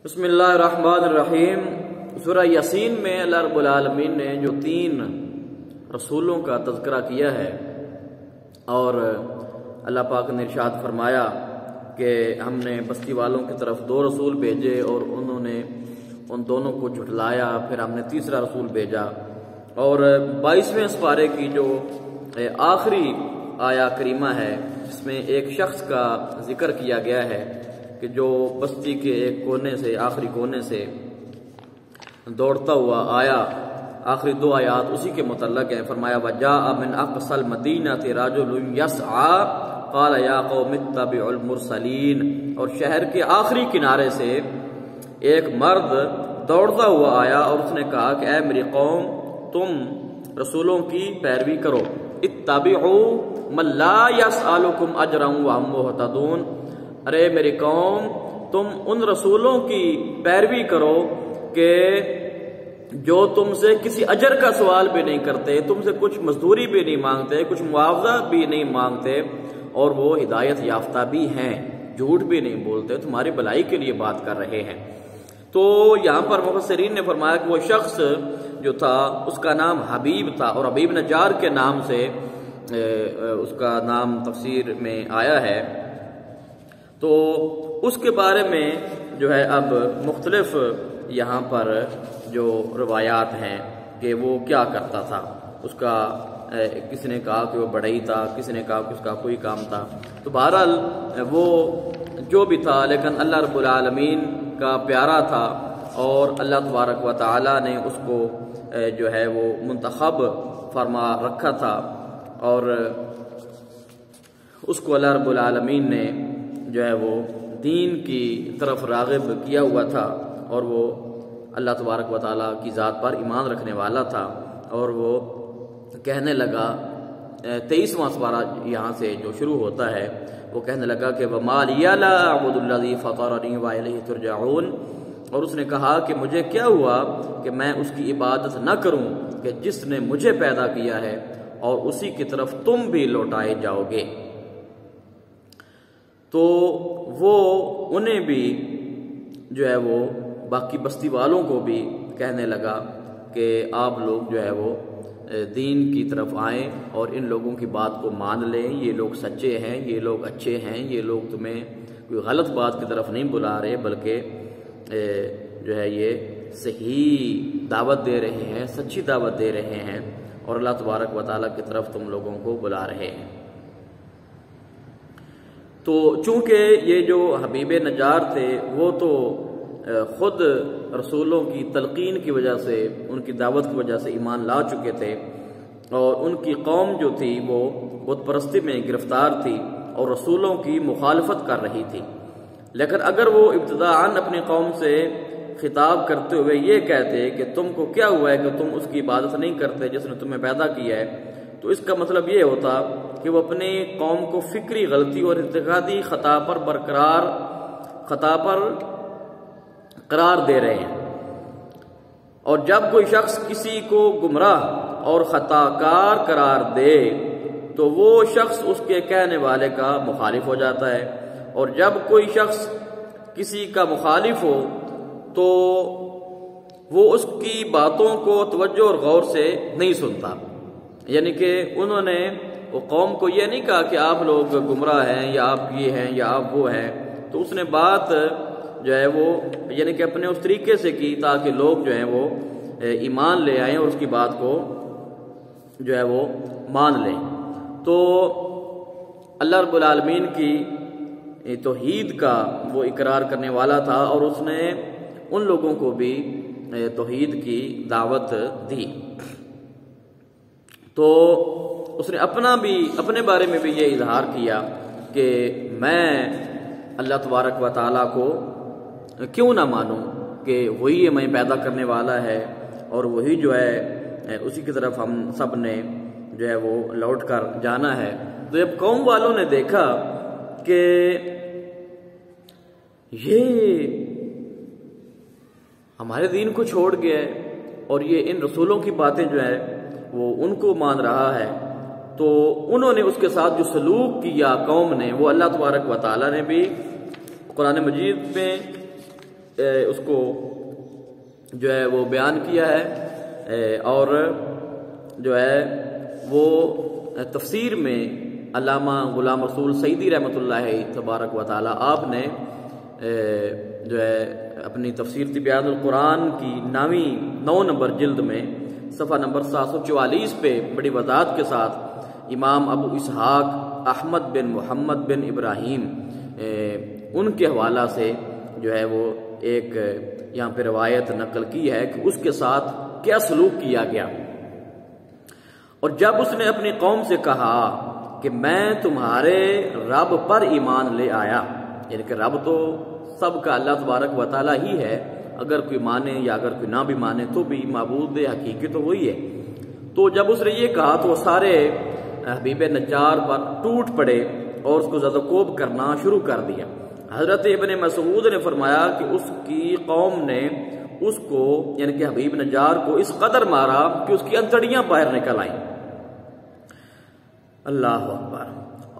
بسم اللہ الرحمن الرحیم۔ سورہ یاسین میں اللہ رب العالمین نے جو 3 رسولوں کا تذکرہ کیا ہے اور اللہ پاک نے ارشاد فرمایا کہ ہم نے بستی والوں کی طرف 2 رسول بھیجے اور انہوں نے ان دونوں کو جھٹلایا، پھر ہم نے تیسرا رسول بھیجا، اور 22ویں سپارے کی جو آخری آیا کریمہ ہے جس میں ایک شخص کا ذکر کیا گیا ہے کہ جو بستی کے ایک کونے سے آخری کونے سے دوڑتا ہوا آیا، آخری 2 آیات اسی کے متعلق ہیں۔ فرمایا وَجَاءَ مِنْ أَقْصَى الْمَدِينَةِ رَجُلٌ يَسْعَىٰ قَالَ يَا قَوْمِ اتَّبِعُوا الْمُرْسَلِينَ، اور شہر کے آخری کنارے سے ایک مرد دوڑتا ہوا آیا اور اس نے کہا کہ اے میری قوم، تم رسولوں کی پیروی کرو، اتَّبِعُوا مَن لَا يَسْأَلُكُمْ أَجْرًا وَهُم مُهْتَدُونَ، ارے میری قوم، تم ان رسولوں کی پیروی کرو کہ جو تم سے کسی اجر کا سوال بھی نہیں کرتے، تم سے کچھ مزدوری بھی نہیں مانگتے، کچھ معاوضہ بھی نہیں مانگتے، اور وہ ہدایت یافتہ بھی ہیں، جھوٹ بھی نہیں بولتے، تمہاری بھلائی کے لیے بات کر رہے ہیں۔ تو یہاں پر مفسرین نے فرمایا کہ وہ شخص جو تھا اس کا نام حبیب تھا، اور حبیب نجار کے نام سے اس کا نام تفسیر میں آیا ہے۔ تو اس کے بارے میں جو ہے اب مختلف یہاں پر جو روایات ہیں کہ وہ کیا کرتا تھا، اس کا کسی نے کہا کہ وہ بڑھئی تھا، کسی نے کہا کہ اس کا کوئی کام تھا، تو بہرحال وہ جو بھی تھا لیکن اللہ رب العالمین کا پیارا تھا، اور اللہ تبارک و تعالی نے اس کو جو ہے وہ منتخب فرما رکھا تھا، اور اس کو اللہ رب العالمین نے جو ہے وہ دین کی طرف راغب کیا ہوا تھا، اور وہ اللہ تبارک و تعالیٰ کی ذات پر ایمان رکھنے والا تھا، اور وہ کہنے لگا 23واں سپارہ یہاں سے جو شروع ہوتا ہے، وہ کہنے لگا کہ وَمَا لِيَ لَا أَعْبُدُ الَّذِي فَطَرَنِي وَإِلَيْهِ تُرْجَعُونَ، اور اس نے کہا کہ مجھے کیا ہوا کہ میں اس کی عبادت نہ کروں کہ جس نے مجھے پیدا کیا ہے اور اسی کی طرف تم بھی لوٹائے جاؤ گے۔ تو وہ انہیں بھی جو ہے وہ باقی بستی والوں کو بھی کہنے لگا کہ آپ لوگ جو ہے وہ دین کی طرف آئیں اور ان لوگوں کی بات کو مان لیں، یہ لوگ سچے ہیں، یہ لوگ اچھے ہیں، یہ لوگ تمہیں کوئی غلط بات کی طرف نہیں بلا رہے، بلکہ جو ہے یہ صحیح دعوت دے رہے ہیں، سچی دعوت دے رہے ہیں، اور اللہ تبارک و تعالیٰ کی طرف تم لوگوں کو بلا رہے ہیں۔ تو چونکہ یہ جو حبیب نجار تھے وہ تو خود رسولوں کی تلقین کی وجہ سے، ان کی دعوت کی وجہ سے ایمان لا چکے تھے، اور ان کی قوم جو تھی وہ بت پرستی میں گرفتار تھی اور رسولوں کی مخالفت کر رہی تھی، لیکن اگر وہ ابتداءً اپنی قوم سے خطاب کرتے ہوئے یہ کہتے کہ تم کو کیا ہوا ہے کہ تم اس کی عبادت نہیں کرتے جس نے تمہیں پیدا کیا ہے، تو اس کا مطلب یہ ہوتا کہ وہ اپنی قوم کو فکری غلطی اور اعتقادی خطا پر قرار دے رہے ہیں، اور جب کوئی شخص کسی کو گمراہ اور خطا کار قرار دے تو وہ شخص اس کے کہنے والے کا مخالف ہو جاتا ہے، اور جب کوئی شخص کسی کا مخالف ہو تو وہ اس کی باتوں کو توجہ اور غور سے نہیں سنتا، یعنی کہ انہوں نے وہ قوم کو یہ نہیں کہا کہ آپ لوگ گمراہ ہیں یا آپ یہ ہیں یا آپ وہ ہیں، تو اس نے بات جو ہے وہ یعنی کہ اپنے اس طریقے سے کی تاکہ لوگ جو ہیں وہ ایمان لے آئیں اور اس کی بات کو جو ہے وہ مان لیں۔ تو اللہ رب العالمین کی توحید کا وہ اقرار کرنے والا تھا، اور اس نے ان لوگوں کو بھی توحید کی دعوت دی۔ تو اس نے اپنے بارے میں بھی یہ اظہار کیا کہ میں اللہ تبارک و تعالیٰ کو کیوں نہ مانوں کہ وہی ہمیں پیدا کرنے والا ہے، اور وہی جو ہے اسی کی طرف ہم سب نے جو ہے وہ لوٹ کر جانا ہے۔ تو جب قوم والوں نے دیکھا کہ یہ ہمارے دین کو چھوڑ گیا ہے اور یہ ان رسولوں کی باتیں جو ہے وہ ان کو مان رہا ہے، تو انہوں نے اس کے ساتھ جو سلوک کیا قوم نے، وہ اللہ تبارک و تعالیٰ نے بھی قرآن مجید میں اس کو جو ہے وہ بیان کیا ہے، اور جو ہے وہ تفسیر میں علامہ غلام رسول سعیدی رحمۃ اللہ تبارک و تعالی آپ نے جو ہے اپنی تفسیر تبیان القرآن کی 9 نمبر جلد میں صفحہ نمبر 744 پہ بڑی وضاحت کے ساتھ امام ابو اسحاق احمد بن محمد بن ابراہیم ان کے حوالہ سے جو ہے وہ ایک یہاں پہ روایت نقل کی ہے کہ اس کے ساتھ کیا سلوک کیا گیا۔ اور جب اس نے اپنی قوم سے کہا کہ میں تمہارے رب پر ایمان لے آیا، یعنی کہ رب تو سب کا اللہ تبارک و تعالی ہی ہے، اگر کوئی مانے یا اگر کوئی نہ بھی مانے تو بھی معبود حقیقی تو وہی ہے۔ تو جب اس نے یہ کہا تو وہ سارے حبیب نجار پر ٹوٹ پڑے اور اس کو زدوکوب کرنا شروع کر دیا۔ حضرت ابن مسعود نے فرمایا کہ اس کی قوم نے اس کو یعنی کہ حبیب نجار کو اس قدر مارا کہ اس کی انتڑیاں باہر نکل آئیں۔ اللہ اکبر۔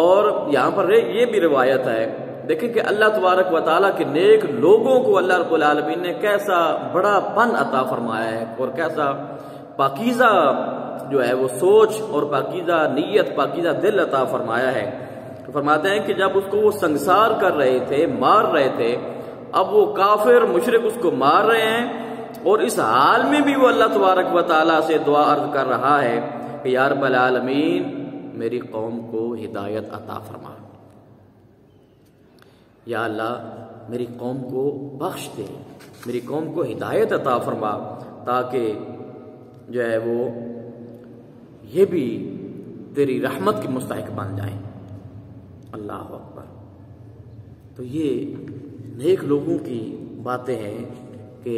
اور یہاں پر یہ بھی روایت ہے، دیکھیں کہ اللہ تبارک و تعالیٰ کے نیک لوگوں کو اللہ رب العالمین نے کیسا بڑا پن عطا فرمایا ہے، اور کیسا پاکیزہ جو ہے وہ سوچ اور پاکیزہ نیت، پاکیزہ دل عطا فرمایا ہے۔ فرماتے ہیں کہ جب اس کو وہ سنگسار کر رہے تھے، مار رہے تھے، اب وہ کافر مشرک اس کو مار رہے ہیں، اور اس حال میں بھی وہ اللہ تبارک و تعالیٰ سے دعا عرض کر رہا ہے کہ یا رب العالمین میری قوم کو ہدایت عطا فرما، یا اللہ میری قوم کو بخش دے، میری قوم کو ہدایت عطا فرما، تاکہ جو ہے وہ یہ بھی تیری رحمت کی مستحق بن جائیں۔ اللہ اکبر۔ تو یہ نیک لوگوں کی باتیں ہیں کہ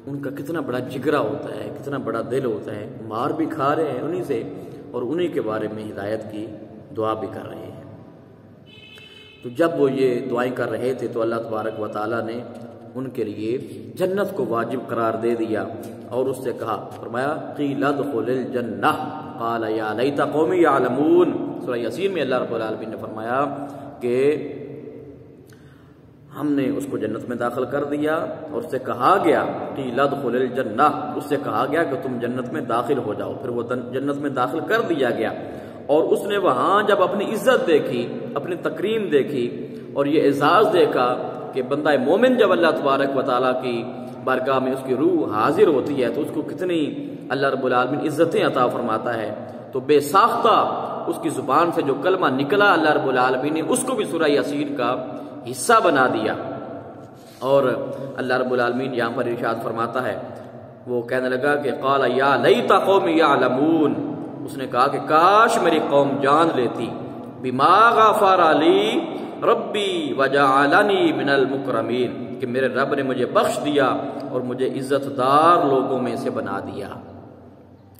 ان کا کتنا بڑا جگرا ہوتا ہے، کتنا بڑا دل ہوتا ہے، مار بھی کھا رہے ہیں انہی سے، اور انہی کے بارے میں ہدایت کی دعا بھی کر رہے ہیں۔ تو جب وہ یہ دعائیں کر رہے تھے تو اللہ تبارک و تعالیٰ نے ان کے لیے جنت کو واجب قرار دے دیا، اور اس سے کہا، فرمایا قیل ادخل الجنہ قال یا لیت قومی یعلمون۔ سورہ یاسین میں اللہ رب العالمین نے فرمایا کہ ہم نے اس کو جنت میں داخل کر دیا، اور اس سے کہا گیا قیل ادخل الجنہ، اس سے کہا گیا کہ تم جنت میں داخل ہو جاؤ، پھر وہ جنت میں داخل کر دیا گیا۔ اور اس نے وہاں جب اپنی عزت دیکھی، اپنی تکریم دیکھی، اور یہ اعزاز دیکھا کہ بندہ مومن جب اللہ تبارک و تعالیٰ کی بارگاہ میں اس کی روح حاضر ہوتی ہے تو اس کو کتنی اللہ رب العالمین عزتیں عطا فرماتا ہے، تو بے ساختہ اس کی زبان سے جو کلمہ نکلا اللہ رب العالمین نے اس کو بھی سورہ یاسین کا حصہ بنا دیا۔ اور اللہ رب العالمین یہاں پر ارشاد فرماتا ہے، وہ کہنے لگا کہ قال یا لیت قومی یعلمون، اس نے کہا کہ کاش میری قوم جان لیتی، بما غفر لی ربی وجعلنی من المکرمین، کہ میرے رب نے مجھے بخش دیا اور مجھے عزت دار لوگوں میں سے بنا دیا۔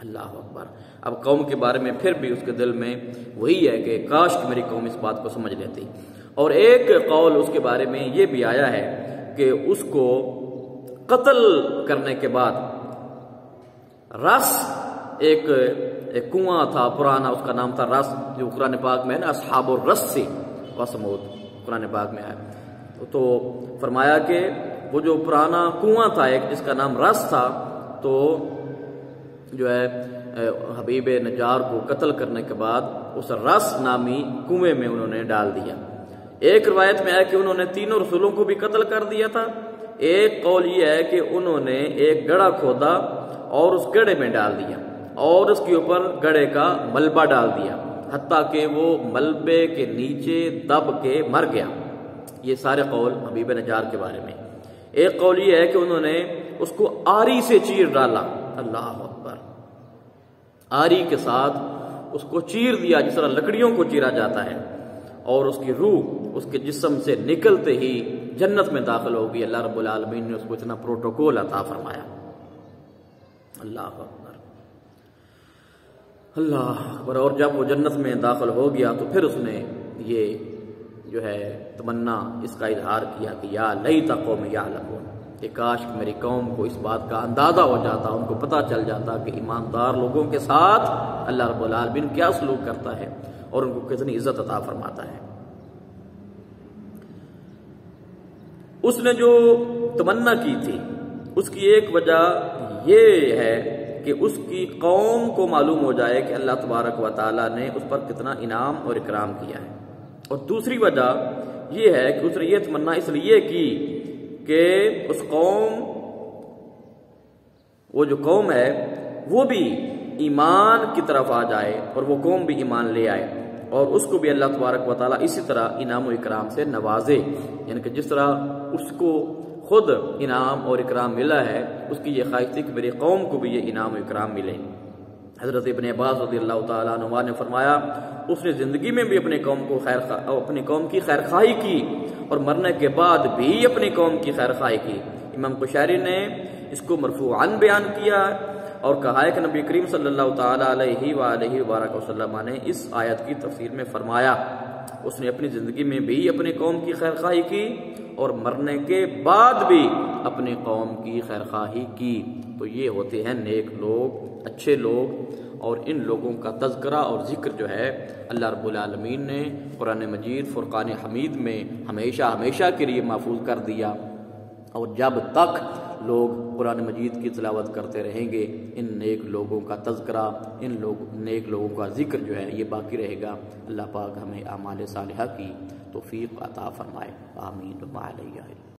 اللہ اکبر۔ اب قوم کے بارے میں پھر بھی اس کے دل میں وہی ہے کہ کاش کہ میری قوم اس بات کو سمجھ لیتی۔ اور ایک قول اس کے بارے میں یہ بھی آیا ہے کہ اس کو قتل کرنے کے بعد رس، ایک کنواں تھا پرانا، اس کا نام تھا رس، جو قرآن پاک میں ہے نا اصحاب الرس وثمود، قرآن پاک میں ہے، تو فرمایا کہ وہ جو پرانا کنواں تھا ایک جس کا نام رس تھا، تو جو ہے حبیب نجار کو قتل کرنے کے بعد اس رس نامی کنویں میں انہوں نے ڈال دیا۔ ایک روایت میں ہے کہ انہوں نے 3 رسولوں کو بھی قتل کر دیا تھا۔ ایک قول یہ ہے کہ انہوں نے ایک گڑھا کھودا اور اس گڑھے میں ڈال دیا، اور اس کے اوپر گڑھے کا ملبہ ڈال دیا، حتیٰ کہ وہ ملبے کے نیچے دب کے مر گیا۔ یہ سارے قول حبیب نجار کے بارے میں۔ ایک قول یہ ہے کہ انہوں نے اس کو آری سے چیر ڈالا، اللہ اکبر، آری کے ساتھ اس کو چیر دیا جس طرح لکڑیوں کو چیرا جاتا ہے، اور اس کی روح اس کے جسم سے نکلتے ہی جنت میں داخل ہوگی۔ اللہ رب العالمین نے اس کو اتنا پروٹوکول عطا فرمایا۔ اللہ اکبر، اللہ اکبر۔ اور جب وہ جنت میں داخل ہو گیا تو پھر اس نے یہ جو ہے تمنا اس کا اظہار کیا کہ یا لیت قوم یعلمون، کہ کاش کہ میری قوم کو اس بات کا اندازہ ہو جاتا، ان کو پتہ چل جاتا کہ ایماندار لوگوں کے ساتھ اللہ رب العالمین کیا سلوک کرتا ہے اور ان کو کتنی عزت عطا فرماتا ہے۔ اس نے جو تمنا کی تھی اس کی ایک وجہ یہ ہے کہ اس کی قوم کو معلوم ہو جائے کہ اللہ تبارک و تعالیٰ نے اس پر کتنا انعام اور اکرام کیا ہے، اور دوسری وجہ یہ ہے کہ اس نے یہ تمنا اس لیے کی کہ اس قوم، وہ جو قوم ہے وہ بھی ایمان کی طرف آ جائے اور وہ قوم بھی ایمان لے آئے، اور اس کو بھی اللہ تبارک و تعالیٰ اسی طرح انعام و اکرام سے نوازے، یعنی کہ جس طرح اس کو خود انعام اور اکرام ملا ہے، اس کی یہ خواہش تھی کہ میری قوم کو بھی یہ انعام و اکرام ملے۔ حضرت ابن عباس رضی اللہ تعالیٰ عنہ نے فرمایا اس نے زندگی میں بھی اپنی قوم کی خیر خواہی کی اور مرنے کے بعد بھی اپنی قوم کی خیر خواہی کی۔ امام قشیری نے اس کو مرفوعاً بیان کیا اور کہا ہے کہ نبی کریم صلی اللہ تعالیٰ علیہ وآلہ وبارک وسلم نے اس آیت کی تفسیر میں فرمایا اس نے اپنی زندگی میں بھی اپنی قوم کی خیر خواہی کی اور مرنے کے بعد بھی اپنی قوم کی خیر خواہی کی۔ تو یہ ہوتے ہیں نیک لوگ، اچھے لوگ، اور ان لوگوں کا تذکرہ اور ذکر جو ہے اللہ رب العالمین نے قرآن مجید فرقان حمید میں ہمیشہ کے لیے محفوظ کر دیا، اور جب تک لوگ قرآن مجید کی تلاوت کرتے رہیں گے ان نیک لوگوں کا تذکرہ، نیک لوگوں کا ذکر جو ہے یہ باقی رہے گا۔ اللہ پاک ہمیں اعمال صالحہ کی توفیق عطا فرمائے، آمین۔